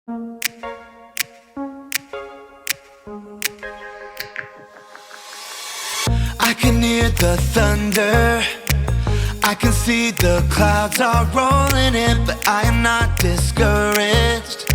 I can hear the thunder, I can see the clouds are rolling in, but I am not discouraged,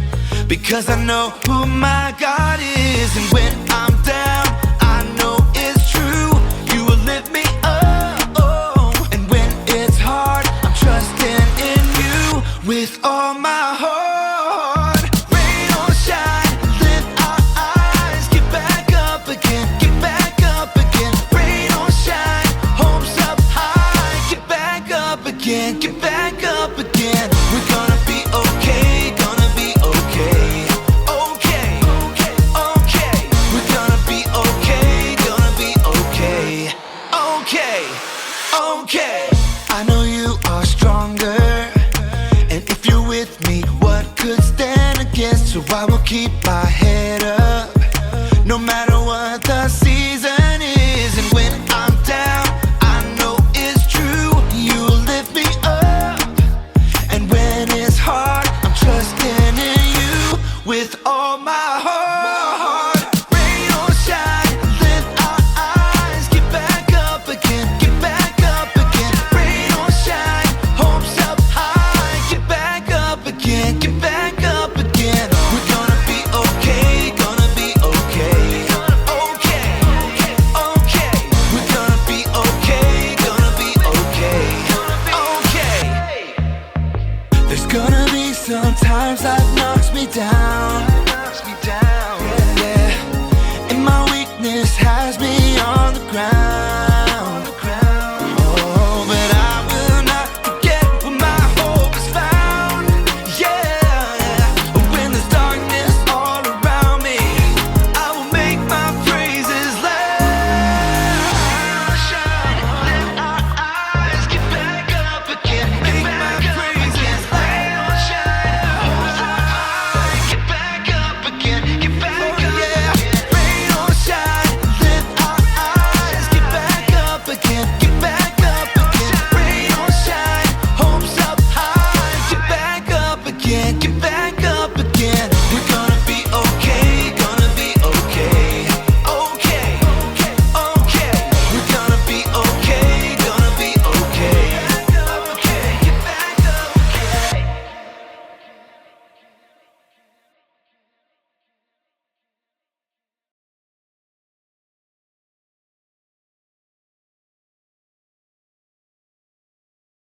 because I know who my God is. And when I'm down, I know it's true, you will lift me up. Oh, and when it's hard, I'm trusting in you with all my heart. Rain or shine, lift our eyes, get back up again, get back up again. Rain or shine, hopes up high, get back up again, get back up again. We're gonna be okay, gonna be okay. Okay, okay, okay. We're gonna be okay, gonna be okay. Okay, okay. I know you are stronger, and if you're with me, what could stand against? So I will keep my head up, no matter what the season is. And when I'm down, I know it's true, you'll lift me up. And when it's hard, I'm trusting in you with all my heart. Rain or shine, lift our eyes, get back up again, get back up again. Rain or shine, hopes up high, get back up again, get back up again. We're gonna be okay, gonna be okay. Okay, okay. We're gonna be okay, gonna be okay. Okay. There's gonna be some times life knocks me down,